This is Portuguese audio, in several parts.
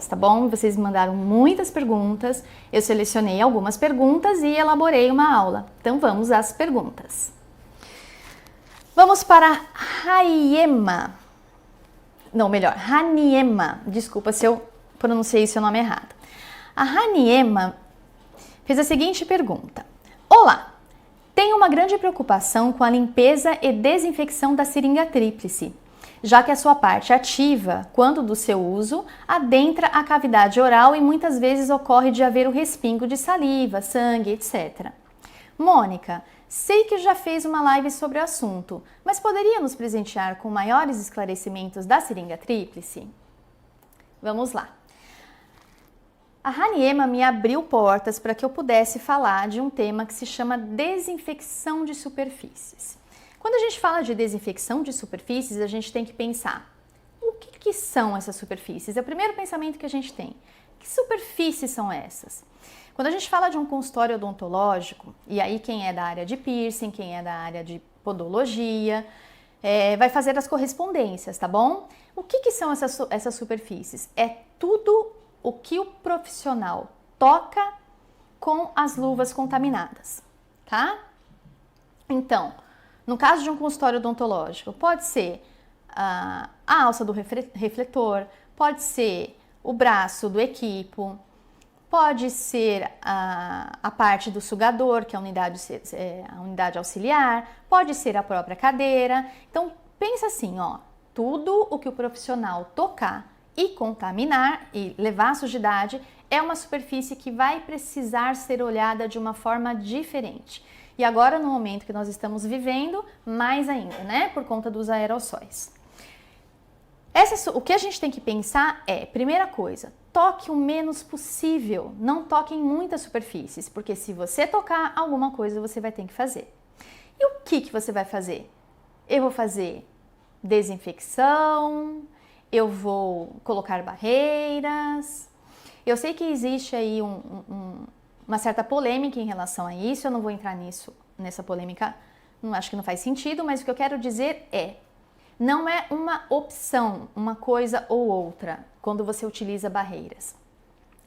tá bom? Vocês me mandaram muitas perguntas, eu selecionei algumas perguntas e elaborei uma aula. Então vamos às perguntas. Vamos para Raiema. Não, melhor, Raniema. Desculpa se eu pronunciei seu nome errado. A Raniema fez a seguinte pergunta. Olá, tenho uma grande preocupação com a limpeza e desinfecção da seringa tríplice, já que a sua parte ativa, quando do seu uso, adentra a cavidade oral e muitas vezes ocorre de haver o respingo de saliva, sangue, etc. Mônica, sei que já fez uma live sobre o assunto, mas poderia nos presentear com maiores esclarecimentos da seringa tríplice? Vamos lá. A Raniema me abriu portas para que eu pudesse falar de um tema que se chama desinfecção de superfícies. Quando a gente fala de desinfecção de superfícies, a gente tem que pensar, o que são essas superfícies? É o primeiro pensamento que a gente tem. Que superfícies são essas? Quando a gente fala de um consultório odontológico, e aí quem é da área de piercing, quem é da área de podologia, vai fazer as correspondências, tá bom? O que são essas superfícies? É tudo o que o profissional toca com as luvas contaminadas, tá? Então, no caso de um consultório odontológico, pode ser a alça do refletor, pode ser o braço do equipo, pode ser a parte do sugador, que é a unidade auxiliar, pode ser a própria cadeira. Então, pensa assim, ó, tudo o que o profissional tocar e contaminar e levar à sujidade é uma superfície que vai precisar ser olhada de uma forma diferente. E agora, no momento que nós estamos vivendo, mais ainda, né? Por conta dos aerossóis. O que a gente tem que pensar é, primeira coisa, toque o menos possível, não toque em muitas superfícies, porque se você tocar alguma coisa, você vai ter que fazer. E o que você vai fazer? Eu vou fazer desinfecção, eu vou colocar barreiras. Eu sei que existe aí uma certa polêmica em relação a isso, eu não vou entrar nessa polêmica, acho que não faz sentido, mas o que eu quero dizer é, não é uma opção, uma coisa ou outra, quando você utiliza barreiras.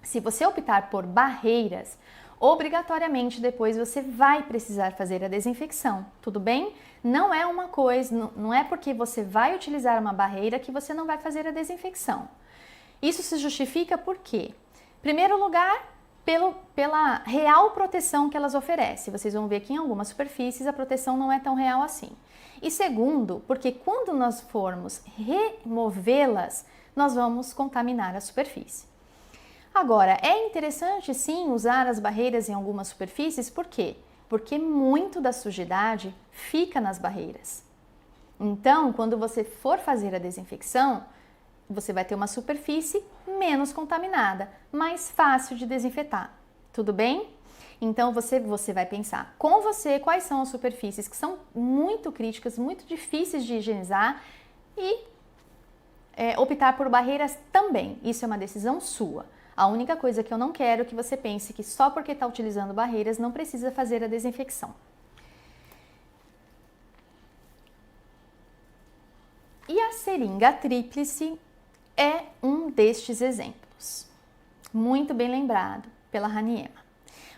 Se você optar por barreiras, obrigatoriamente depois você vai precisar fazer a desinfecção, tudo bem? Não é uma coisa, não é porque você vai utilizar uma barreira que você não vai fazer a desinfecção. Isso se justifica por quê? Em primeiro lugar, pela real proteção que elas oferecem. Vocês vão ver que em algumas superfícies a proteção não é tão real assim. E segundo, porque quando nós formos removê-las, nós vamos contaminar a superfície. Agora, é interessante sim usar as barreiras em algumas superfícies, por quê? Porque muito da sujidade fica nas barreiras. Então, quando você for fazer a desinfecção, você vai ter uma superfície menos contaminada, mais fácil de desinfetar, tudo bem? Então você vai pensar com você quais são as superfícies que são muito críticas, muito difíceis de higienizar e optar por barreiras também. Isso é uma decisão sua. A única coisa que eu não quero é que você pense que só porque está utilizando barreiras não precisa fazer a desinfecção. E a seringa tríplice é um destes exemplos. Muito bem lembrado pela Raniema.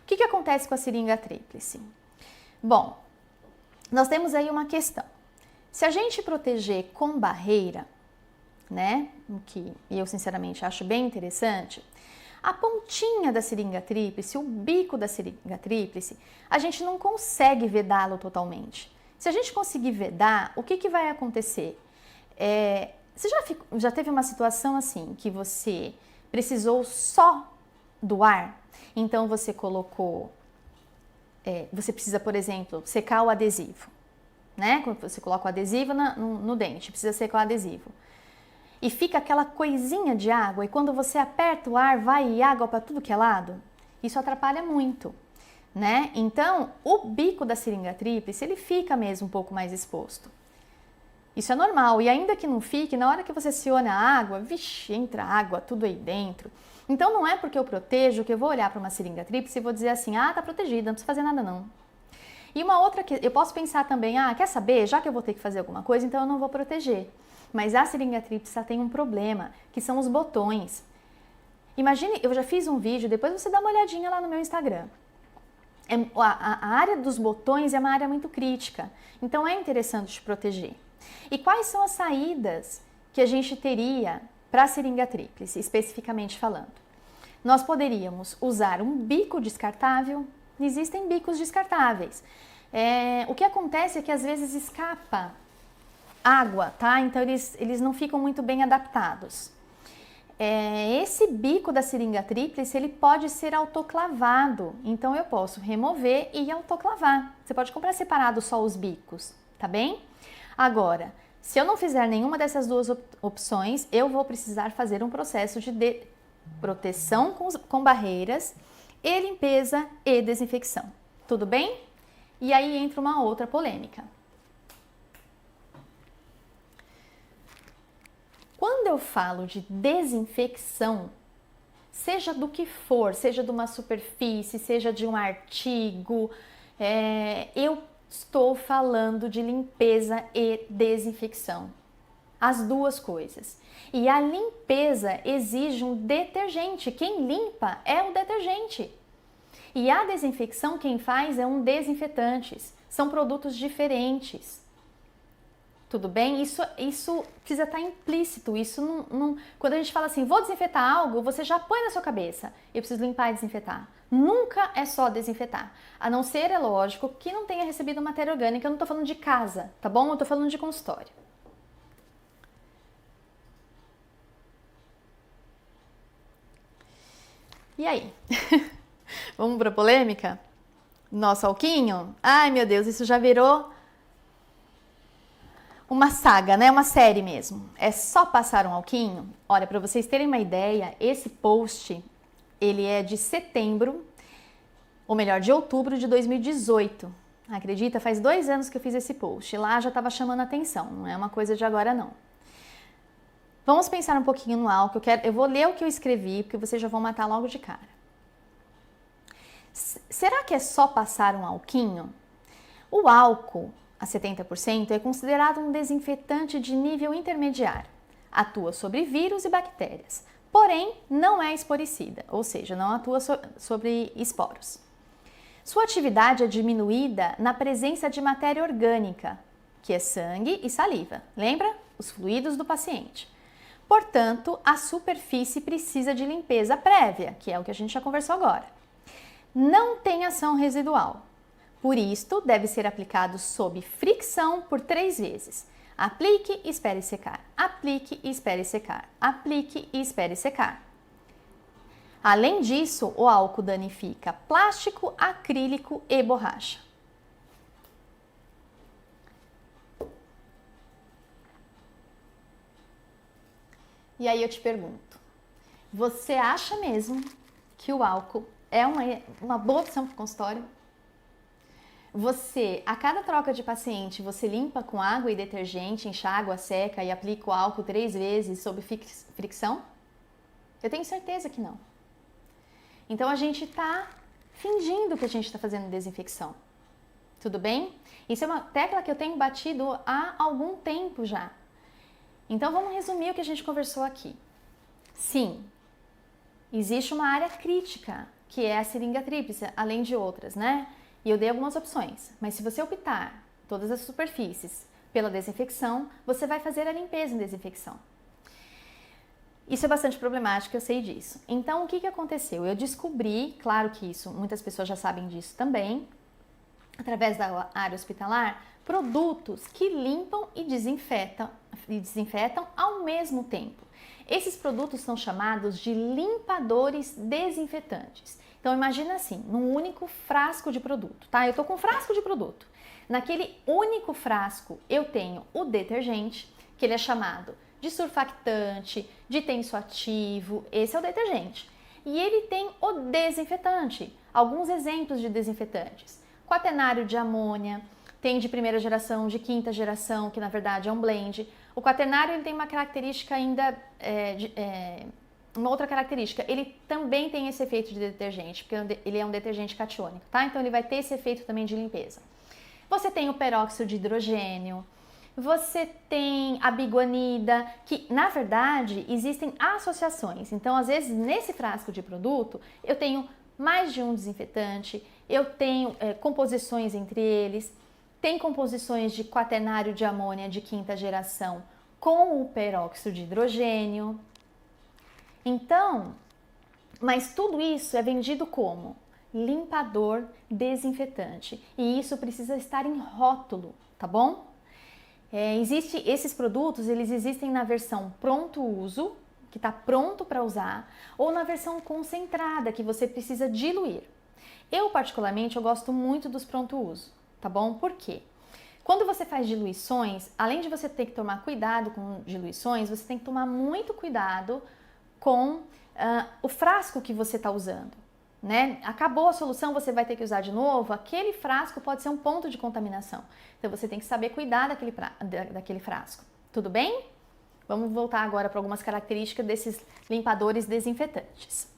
O que acontece com a seringa tríplice? Bom, nós temos aí uma questão. Se a gente proteger com barreira, né, o que eu sinceramente acho bem interessante, a pontinha da seringa tríplice, o bico da seringa tríplice, a gente não consegue vedá-lo totalmente. Se a gente conseguir vedar, o que vai acontecer? Você já teve uma situação assim, que você precisou só do ar? Então você colocou, você precisa, por exemplo, secar o adesivo, né? Quando você coloca o adesivo no dente, precisa secar o adesivo. E fica aquela coisinha de água, e quando você aperta o ar, vai água para tudo que é lado. Isso atrapalha muito, né? Então, o bico da seringa tríplice, ele fica mesmo um pouco mais exposto. Isso é normal, e ainda que não fique, na hora que você aciona a água, vixe, entra água, tudo aí dentro. Então não é porque eu protejo que eu vou olhar para uma seringa tríplice e vou dizer assim, tá protegida, não precisa fazer nada não. E uma outra que eu posso pensar também, quer saber, já que eu vou ter que fazer alguma coisa, então eu não vou proteger. Mas a seringa tríplice tem um problema, que são os botões. Imagine, eu já fiz um vídeo, depois você dá uma olhadinha lá no meu Instagram. A área dos botões é uma área muito crítica, então é interessante te proteger. E quais são as saídas que a gente teria para a seringa tríplice, especificamente falando? Nós poderíamos usar um bico descartável, existem bicos descartáveis. O que acontece é que às vezes escapa água, tá? Então eles não ficam muito bem adaptados. Esse bico da seringa tríplice, ele pode ser autoclavado, então eu posso remover e autoclavar. Você pode comprar separado só os bicos, tá bem? Agora, se eu não fizer nenhuma dessas duas opções, eu vou precisar fazer um processo de proteção com barreiras e limpeza e desinfecção, tudo bem? E aí entra uma outra polêmica. Quando eu falo de desinfecção, seja do que for, seja de uma superfície, seja de um artigo, eu estou falando de limpeza e desinfecção. As duas coisas. E a limpeza exige um detergente. Quem limpa é o detergente. E a desinfecção quem faz é um desinfetante. São produtos diferentes. Tudo bem? Isso precisa estar implícito. Isso não, quando a gente fala assim, vou desinfetar algo, você já põe na sua cabeça. Eu preciso limpar e desinfetar. Nunca é só desinfetar. A não ser, é lógico, que não tenha recebido matéria orgânica. Eu não estou falando de casa, tá bom? Eu estou falando de consultório. E aí? Vamos para polêmica? Nosso alquinho? Ai, meu Deus, isso já virou uma saga, né? Uma série mesmo. É só passar um alquinho? Olha, para vocês terem uma ideia, esse post, ele é de setembro, ou melhor, de outubro de 2018. Acredita? Faz 2 anos que eu fiz esse post. Lá já estava chamando a atenção, não é uma coisa de agora não. Vamos pensar um pouquinho no álcool. Eu vou ler o que eu escrevi, porque vocês já vão matar logo de cara. Será que é só passar um alquinho? O álcool a 70% é considerado um desinfetante de nível intermediário. Atua sobre vírus e bactérias, porém não é esporicida, ou seja, não atua sobre esporos. Sua atividade é diminuída na presença de matéria orgânica, que é sangue e saliva. Lembra? Os fluidos do paciente. Portanto, a superfície precisa de limpeza prévia, que é o que a gente já conversou agora. Não tem ação residual. Por isto, deve ser aplicado sob fricção por 3 vezes. Aplique e espere secar. Aplique e espere secar. Aplique e espere secar. Além disso, o álcool danifica plástico, acrílico e borracha. E aí eu te pergunto, você acha mesmo que o álcool é uma boa opção para o consultório? Você, a cada troca de paciente, você limpa com água e detergente, enxágua, seca e aplica o álcool 3 vezes sob fricção? Eu tenho certeza que não. Então a gente está fingindo que a gente está fazendo desinfecção. Tudo bem? Isso é uma tecla que eu tenho batido há algum tempo já. Então vamos resumir o que a gente conversou aqui. Sim, existe uma área crítica, que é a seringa tríplice, além de outras, né? E eu dei algumas opções, mas se você optar todas as superfícies pela desinfecção, você vai fazer a limpeza em desinfecção. Isso é bastante problemático, eu sei disso. Então, o que aconteceu? Eu descobri, claro que isso, muitas pessoas já sabem disso também, através da área hospitalar, produtos que limpam e desinfetam ao mesmo tempo. Esses produtos são chamados de limpadores desinfetantes. Então imagina assim, num único frasco de produto, tá? Eu tô com um frasco de produto. Naquele único frasco eu tenho o detergente, que ele é chamado de surfactante, de tensoativo, esse é o detergente. E ele tem o desinfetante, alguns exemplos de desinfetantes. Quaternário de amônia, tem de primeira geração, de quinta geração, que na verdade é um blend. O quaternário ele tem uma característica ainda, uma outra característica, ele também tem esse efeito de detergente, porque ele é um detergente catiônico, tá? Então ele vai ter esse efeito também de limpeza. Você tem o peróxido de hidrogênio, Você tem a biguanida, que na verdade existem associações. Então, às vezes, nesse frasco de produto, eu tenho mais de um desinfetante, eu tenho composições entre eles, tem composições de quaternário de amônia de quinta geração com o peróxido de hidrogênio. Então, mas tudo isso é vendido como limpador desinfetante e isso precisa estar em rótulo, tá bom? Esses produtos, eles existem na versão pronto uso, que está pronto para usar, ou na versão concentrada, que você precisa diluir. Eu, particularmente, eu gosto muito dos pronto uso, tá bom? Por quê? Quando você faz diluições, além de você ter que tomar cuidado com diluições, você tem que tomar muito cuidado com o frasco que você está usando, né? Acabou a solução, você vai ter que usar de novo, aquele frasco pode ser um ponto de contaminação. Então você tem que saber cuidar daquele frasco. Tudo bem? Vamos voltar agora para algumas características desses limpadores desinfetantes.